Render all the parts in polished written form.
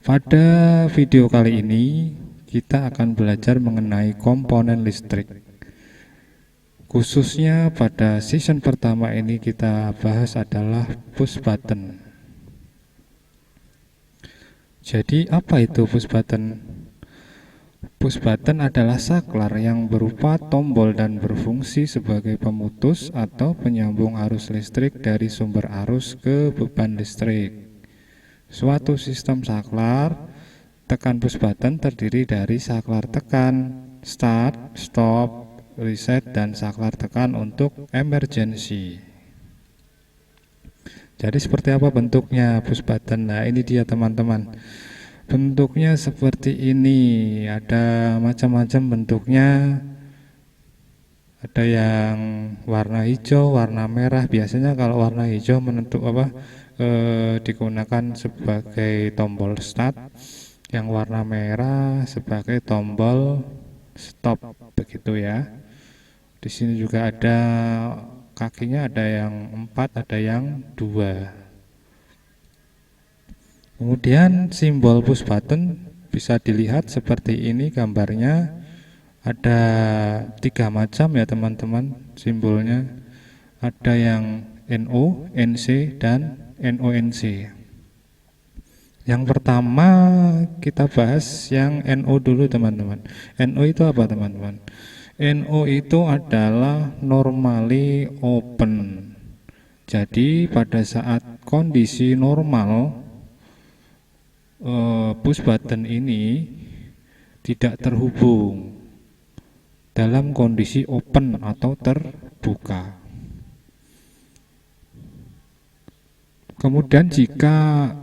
Pada video kali ini kita akan belajar mengenai komponen listrik. Khususnya pada season pertama ini kita bahas adalah push button. Jadi apa itu push button? Push button adalah saklar yang berupa tombol dan berfungsi sebagai pemutus atau penyambung arus listrik dari sumber arus ke beban listrik. Suatu sistem saklar tekan push button terdiri dari saklar tekan, start, stop, reset, dan saklar tekan untuk emergency. Jadi seperti apa bentuknya push button? Nah ini dia teman-teman. Bentuknya seperti ini, ada macam-macam bentuknya. Ada yang warna hijau, warna merah. Biasanya kalau warna hijau digunakan sebagai tombol start. Yang warna merah sebagai tombol stop, begitu ya. Di sini juga ada kakinya, ada yang 4, ada yang 2. Kemudian simbol push button bisa dilihat seperti ini gambarnya. Ada 3 macam ya teman-teman simbolnya. Ada yang NO, NC, dan NONC. Yang pertama kita bahas yang NO dulu teman-teman. NO itu apa teman-teman? NO itu adalah normally open. Jadi pada saat kondisi normal push button ini tidak terhubung dalam kondisi open atau terbuka. Kemudian jika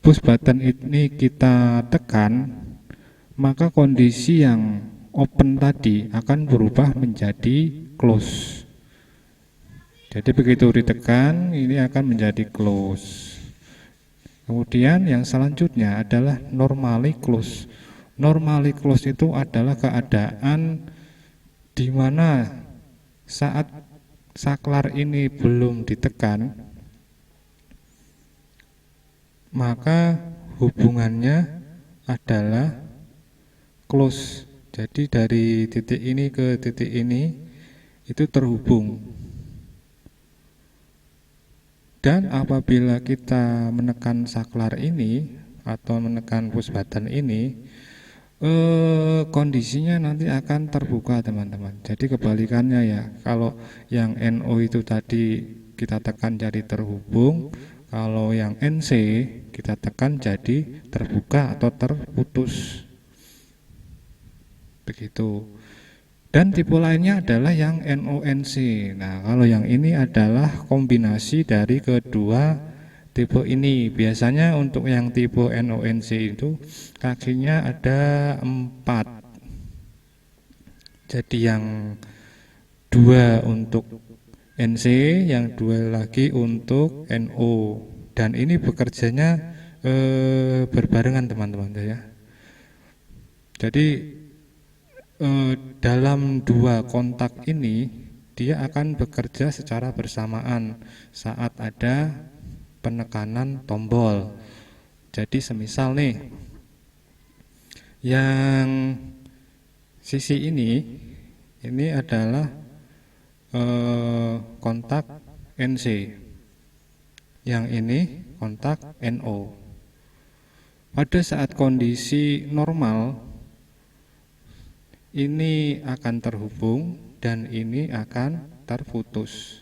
push button ini kita tekan, maka kondisi yang open tadi akan berubah menjadi close. Jadi begitu ditekan, ini akan menjadi close. Kemudian yang selanjutnya adalah normally close. Normally close itu adalah keadaan di mana saat saklar ini belum ditekan, maka hubungannya adalah close. Jadi dari titik ini ke titik ini itu terhubung. Dan apabila kita menekan saklar ini atau menekan push button ini, kondisinya nanti akan terbuka teman-teman. Jadi kebalikannya ya, kalau yang NO itu tadi kita tekan jadi terhubung, kalau yang NC kita tekan jadi terbuka atau terputus. Begitu. Dan tipe lainnya adalah yang NONC. Nah, kalau yang ini adalah kombinasi dari kedua tipe ini. Biasanya untuk yang tipe NONC itu kakinya ada 4. Jadi yang 2 untuk NC, yang 2 lagi untuk NO. Dan ini bekerjanya berbarengan teman-teman ya. Jadi dalam 2 kontak ini dia akan bekerja secara bersamaan saat ada penekanan tombol. Jadi semisal nih yang sisi ini adalah kontak NC, yang ini kontak NO. Pada saat kondisi normal ini akan terhubung dan ini akan terputus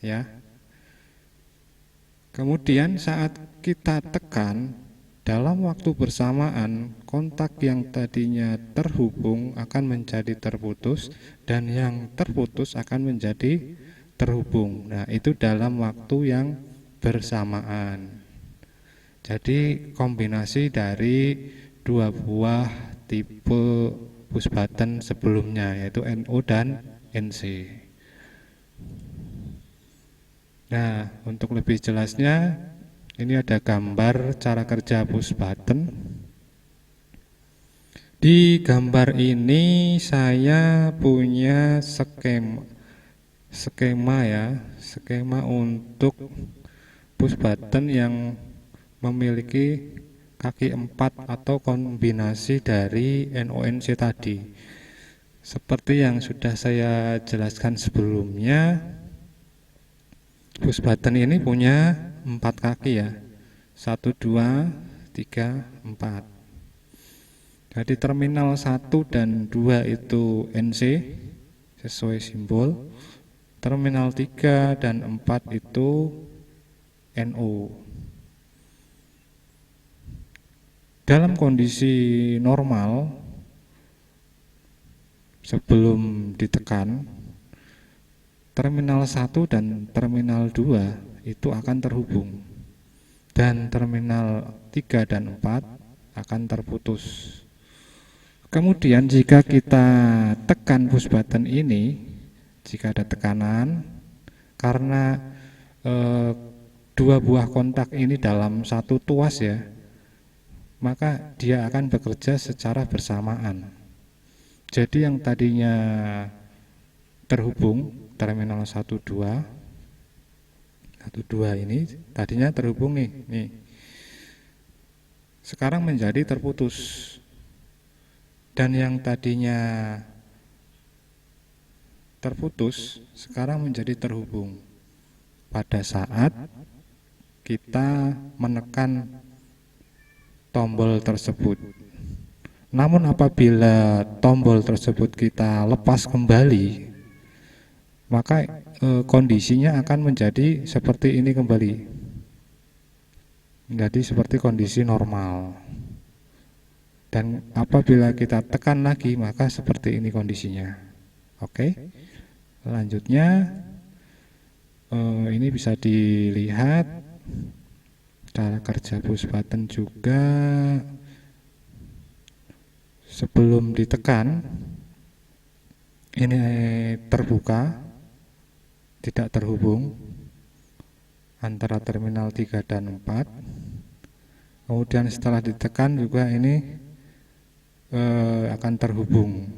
ya. Kemudian saat kita tekan dalam waktu bersamaan, kontak yang tadinya terhubung akan menjadi terputus dan yang terputus akan menjadi terhubung. Nah itu dalam waktu yang bersamaan. Jadi kombinasi dari 2 buah tipe push button sebelumnya, yaitu NO dan NC. Nah, untuk lebih jelasnya ini ada gambar cara kerja push button. Di gambar ini saya punya skema untuk push button yang memiliki kaki 4 atau kombinasi dari NONC tadi. Seperti yang sudah saya jelaskan sebelumnya, push button ini punya 4 kaki ya. 1, 2, 3, 4. Jadi terminal 1 dan 2 itu NC sesuai simbol. Terminal 3 dan 4 itu NO. Dalam kondisi normal, sebelum ditekan, terminal 1 dan terminal 2 itu akan terhubung, dan terminal 3 dan 4 akan terputus. Kemudian jika kita tekan push button ini, jika ada tekanan, karena dua buah kontak ini dalam satu tuas ya, maka dia akan bekerja secara bersamaan. Jadi yang tadinya terhubung terminal 1, 2 ini tadinya terhubung nih. Sekarang menjadi terputus. Dan yang tadinya terputus sekarang menjadi terhubung pada saat kita menekan tombol tersebut. Namun apabila tombol tersebut kita lepas kembali, maka kondisinya akan menjadi seperti ini kembali, menjadi seperti kondisi normal. Dan apabila kita tekan lagi, maka seperti ini kondisinya. Oke, selanjutnya ini bisa dilihat cara kerja push button juga. Sebelum ditekan, ini terbuka, tidak terhubung antara terminal 3 dan 4. Kemudian setelah ditekan juga ini akan terhubung.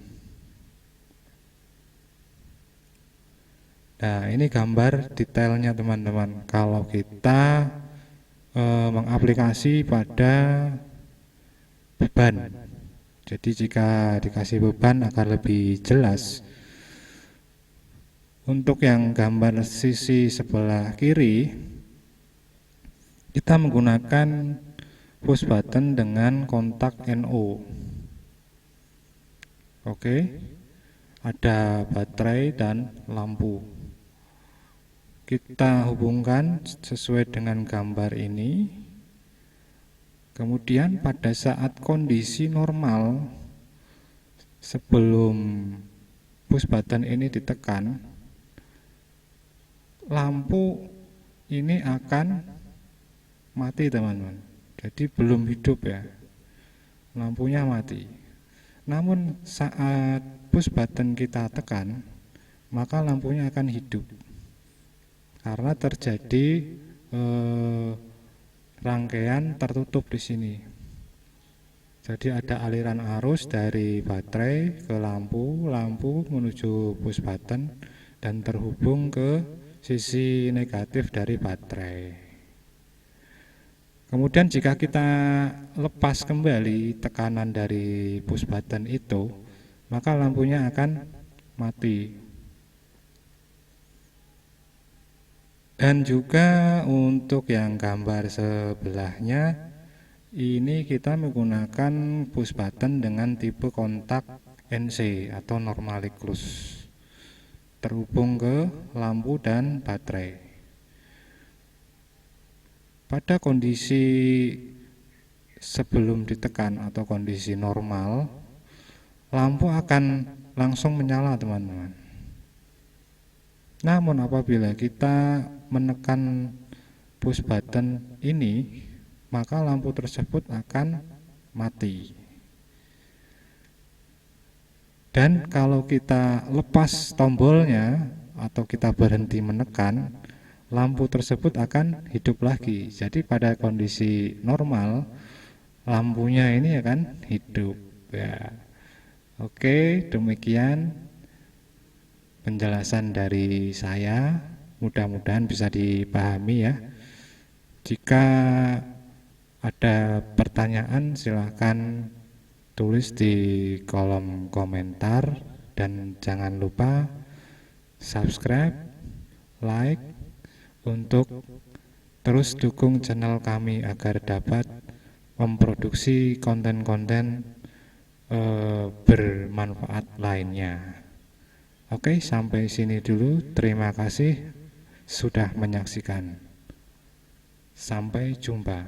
Nah, ini gambar detailnya teman-teman. Kalau kita mengaplikasi pada beban, jadi jika dikasih beban akan lebih jelas. Untuk yang gambar sisi sebelah kiri, kita menggunakan push button dengan kontak NO. Oke, ada baterai dan lampu. Kita hubungkan sesuai dengan gambar ini. Kemudian pada saat kondisi normal, sebelum push button ini ditekan, lampu ini akan mati teman-teman. Jadi belum hidup ya, lampunya mati. Namun saat push button kita tekan, maka lampunya akan hidup karena terjadi rangkaian tertutup di sini. Jadi ada aliran arus dari baterai ke lampu menuju push button dan terhubung ke sisi negatif dari baterai. Kemudian jika kita lepas kembali tekanan dari push button itu, maka lampunya akan mati. Dan juga untuk yang gambar sebelahnya, ini kita menggunakan push button dengan tipe kontak NC atau normally close, terhubung ke lampu dan baterai. Pada kondisi sebelum ditekan atau kondisi normal, lampu akan langsung menyala teman-teman. Namun apabila kita menekan push button ini, maka lampu tersebut akan mati. Dan kalau kita lepas tombolnya atau kita berhenti menekan, lampu tersebut akan hidup lagi. Jadi pada kondisi normal, lampunya ini akan hidup ya. Oke, demikian penjelasan dari saya, mudah-mudahan bisa dipahami ya. Jika Ada pertanyaan silahkan tulis di kolom komentar, dan jangan lupa subscribe, like untuk terus dukung channel kami agar dapat memproduksi konten-konten bermanfaat lainnya. Oke, sampai sini dulu. Terima kasih sudah menyaksikan. Sampai jumpa.